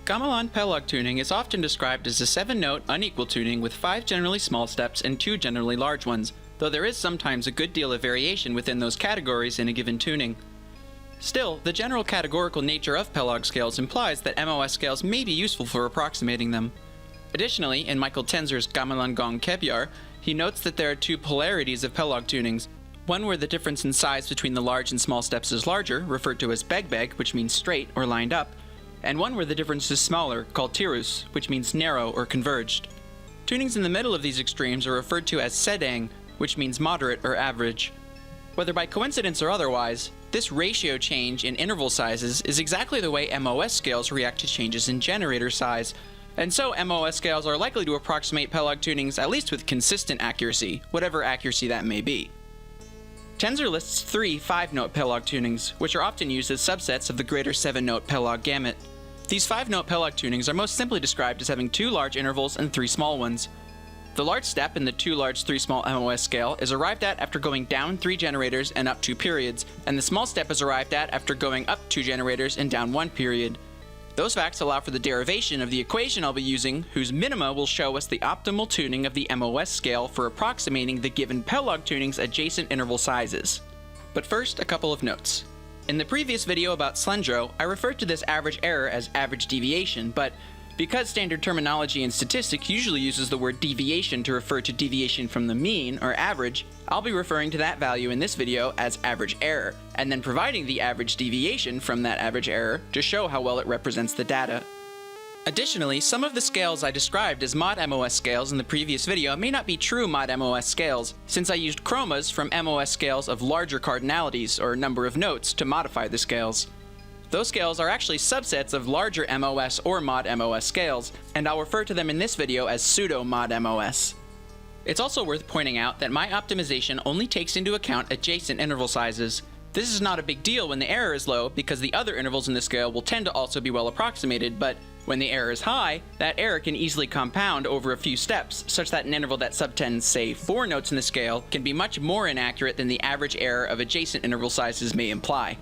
Gamelan Pelog tuning is often described as a 7-note unequal tuning with 5 generally small steps and 2 generally large ones, though there is sometimes a good deal of variation within those categories in a given tuning. Still, the general categorical nature of Pelog scales implies that MOS scales may be useful for approximating them. Additionally, in Michael Tenzer's Gamelan Gong Kebyar, he notes that there are 2 polarities of Pelog tunings, one where the difference in size between the large and small steps is larger, referred to as beg-beg, which means straight or lined up, and one where the difference is smaller, called tirus, which means narrow or converged. Tunings in the middle of these extremes are referred to as sedang, which means moderate or average. Whether by coincidence or otherwise, this ratio change in interval sizes is exactly the way MOS scales react to changes in generator size, and so MOS scales are likely to approximate Pelog tunings at least with consistent accuracy, whatever accuracy that may be. Tenzer lists 3 5-note Pelog tunings, which are often used as subsets of the greater 7-note Pelog gamut. These 5-note Pelog tunings are most simply described as having 2 large intervals and 3 small ones. The large step in the 2 large 3 small MOS scale is arrived at after going down 3 generators and up 2 periods, and the small step is arrived at after going up 2 generators and down 1 period. Those facts allow for the derivation of the equation I'll be using, whose minima will show us the optimal tuning of the MOS scale for approximating the given Pelog tuning's adjacent interval sizes. But first, a couple of notes. In the previous video about Slendro, I referred to this average error as average deviation, but because standard terminology in statistics usually uses the word deviation to refer to deviation from the mean, or average, I'll be referring to that value in this video as average error, and then providing the average deviation from that average error to show how well it represents the data. Additionally, some of the scales I described as mod MOS scales in the previous video may not be true mod MOS scales, since I used chromas from MOS scales of larger cardinalities, or number of notes, to modify the scales. Those scales are actually subsets of larger MOS or mod MOS scales, and I'll refer to them in this video as pseudo-mod MOS. It's also worth pointing out that my optimization only takes into account adjacent interval sizes. This is not a big deal when the error is low, because the other intervals in the scale will tend to also be well approximated, but when the error is high, that error can easily compound over a few steps, such that an interval that subtends, say, 4 notes in the scale can be much more inaccurate than the average error of adjacent interval sizes may imply.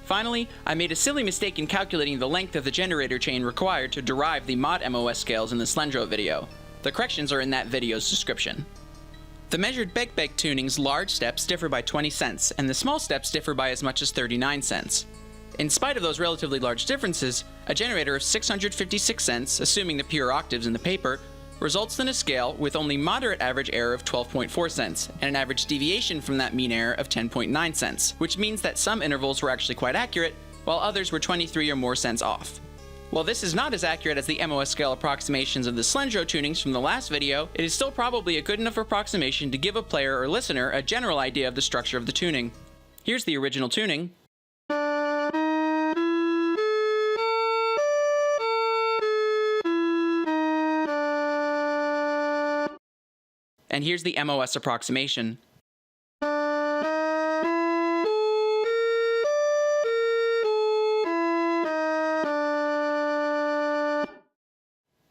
Finally, I made a silly mistake in calculating the length of the generator chain required to derive the mod MOS scales in the Slendro video. The corrections are in that video's description. The measured beg-beg tuning's large steps differ by 20 cents, and the small steps differ by as much as 39 cents. In spite of those relatively large differences, a generator of 656 cents, assuming the pure octaves in the paper, results in a scale with only moderate average error of 12.4 cents, and an average deviation from that mean error of 10.9 cents, which means that some intervals were actually quite accurate, while others were 23 or more cents off. While this is not as accurate as the MOS scale approximations of the Slendro tunings from the last video, it is still probably a good enough approximation to give a player or listener a general idea of the structure of the tuning. Here's the original tuning. And here's the MOS approximation.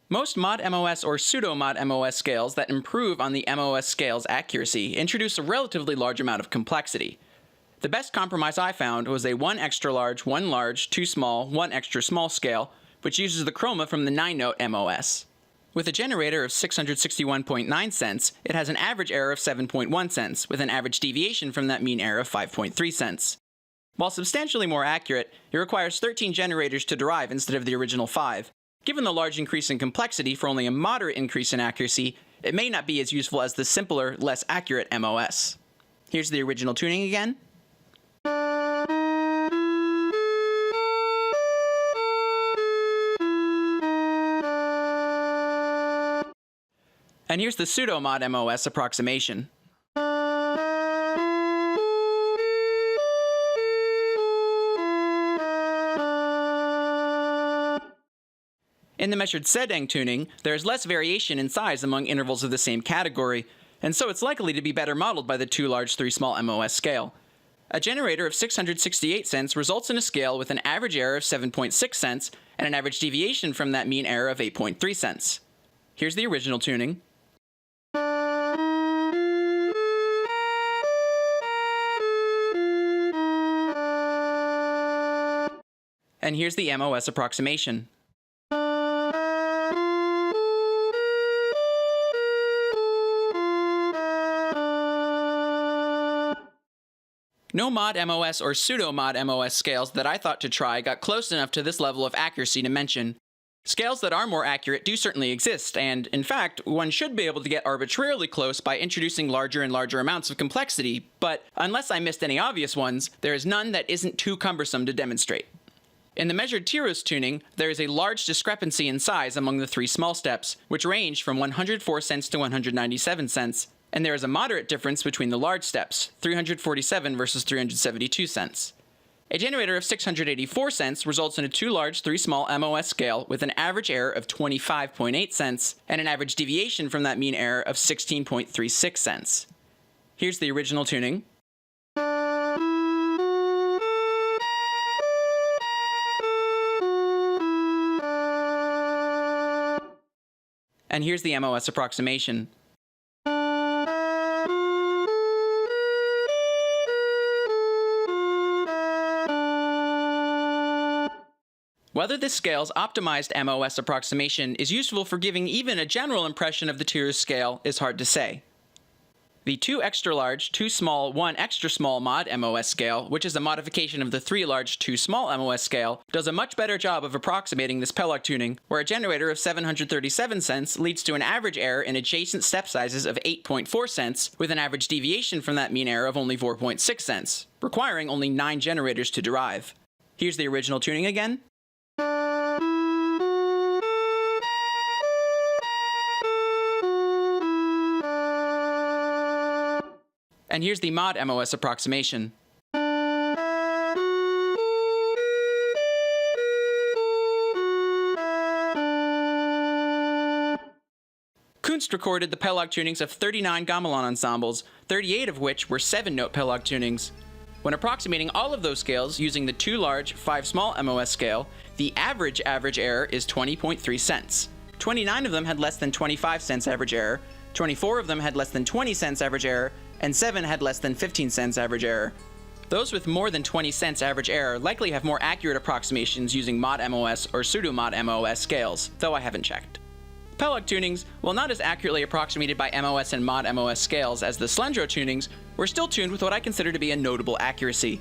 Most mod MOS or pseudo-mod MOS scales that improve on the MOS scale's accuracy introduce a relatively large amount of complexity. The best compromise I found was a 1 extra large, 1 large, 2 small, 1 extra small scale, which uses the chroma from the 9-note MOS. With a generator of 661.9 cents, it has an average error of 7.1 cents, with an average deviation from that mean error of 5.3 cents. While substantially more accurate, it requires 13 generators to derive instead of the original 5. Given the large increase in complexity for only a moderate increase in accuracy, it may not be as useful as the simpler, less accurate MOS. Here's the original tuning again. And here's the pseudo-mod MOS approximation. In the measured sedang tuning, there is less variation in size among intervals of the same category, and so it's likely to be better modeled by the 2 large 3 small MOS scale. A generator of 668 cents results in a scale with an average error of 7.6 cents and an average deviation from that mean error of 8.3 cents. Here's the original tuning. And here's the MOS approximation. no mod MOS or pseudo mod MOS scales that I thought to try got close enough to this level of accuracy to mention. Scales that are more accurate do certainly exist, and in fact, one should be able to get arbitrarily close by introducing larger and larger amounts of complexity, but unless I missed any obvious ones, there is none that isn't too cumbersome to demonstrate. In the measured Tiros tuning, there is a large discrepancy in size among the three small steps, which range from 104 cents to 197 cents, and there is a moderate difference between the large steps, 347 versus 372 cents. A generator of 684 cents results in a 2 large, 3 small MOS scale with an average error of 25.8 cents and an average deviation from that mean error of 16.36 cents. Here's the original tuning. And here's the MOS approximation. Whether this scale's optimized MOS approximation is useful for giving even a general impression of the Tiros scale is hard to say. The 2 extra large, 2 small, 1 extra small mod MOS scale, which is a modification of the 3 large, 2 small MOS scale, does a much better job of approximating this Pelog tuning, where a generator of 737 cents leads to an average error in adjacent step sizes of 8.4 cents, with an average deviation from that mean error of only 4.6 cents, requiring only 9 generators to derive. Here's the original tuning again. And here's the mod MOS approximation. Kunst recorded the Pelog tunings of 39 Gamelan ensembles, 38 of which were 7-note Pelog tunings. When approximating all of those scales using the 2 large, 5 small MOS scale, the average error is 20.3 cents. 29 of them had less than 25 cents average error, 24 of them had less than 20 cents average error, and 7 had less than 15 cents average error. Those with more than 20 cents average error likely have more accurate approximations using mod MOS or pseudo mod MOS scales, though I haven't checked. Pelog tunings, while not as accurately approximated by MOS and mod MOS scales as the Slendro tunings, were still tuned with what I consider to be a notable accuracy.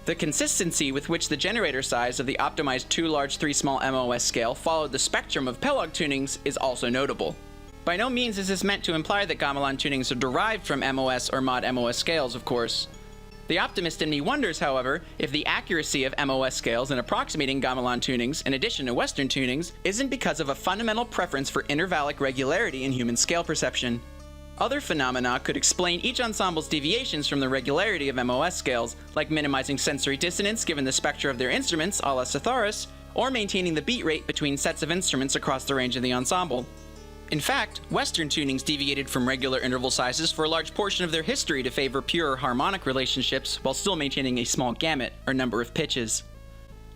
The consistency with which the generator size of the optimized 2 large 3 small MOS scale followed the spectrum of Pelog tunings is also notable. By no means is this meant to imply that Gamelan tunings are derived from MOS or mod MOS scales, of course. The optimist in me wonders, however, if the accuracy of MOS scales in approximating Gamelan tunings, in addition to Western tunings, isn't because of a fundamental preference for intervallic regularity in human scale perception. Other phenomena could explain each ensemble's deviations from the regularity of MOS scales, like minimizing sensory dissonance given the spectra of their instruments a la Synths, or maintaining the beat rate between sets of instruments across the range of the ensemble. In fact, Western tunings deviated from regular interval sizes for a large portion of their history to favor pure harmonic relationships while still maintaining a small gamut, or number of pitches.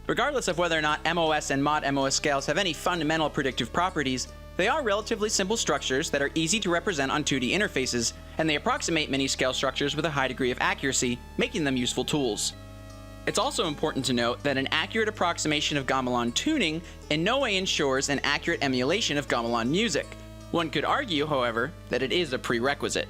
Regardless of whether or not MOS and mod MOS scales have any fundamental predictive properties, they are relatively simple structures that are easy to represent on 2D interfaces, and they approximate many scale structures with a high degree of accuracy, making them useful tools. It's also important to note that an accurate approximation of Gamelan tuning in no way ensures an accurate emulation of Gamelan music. One could argue, however, that it is a prerequisite.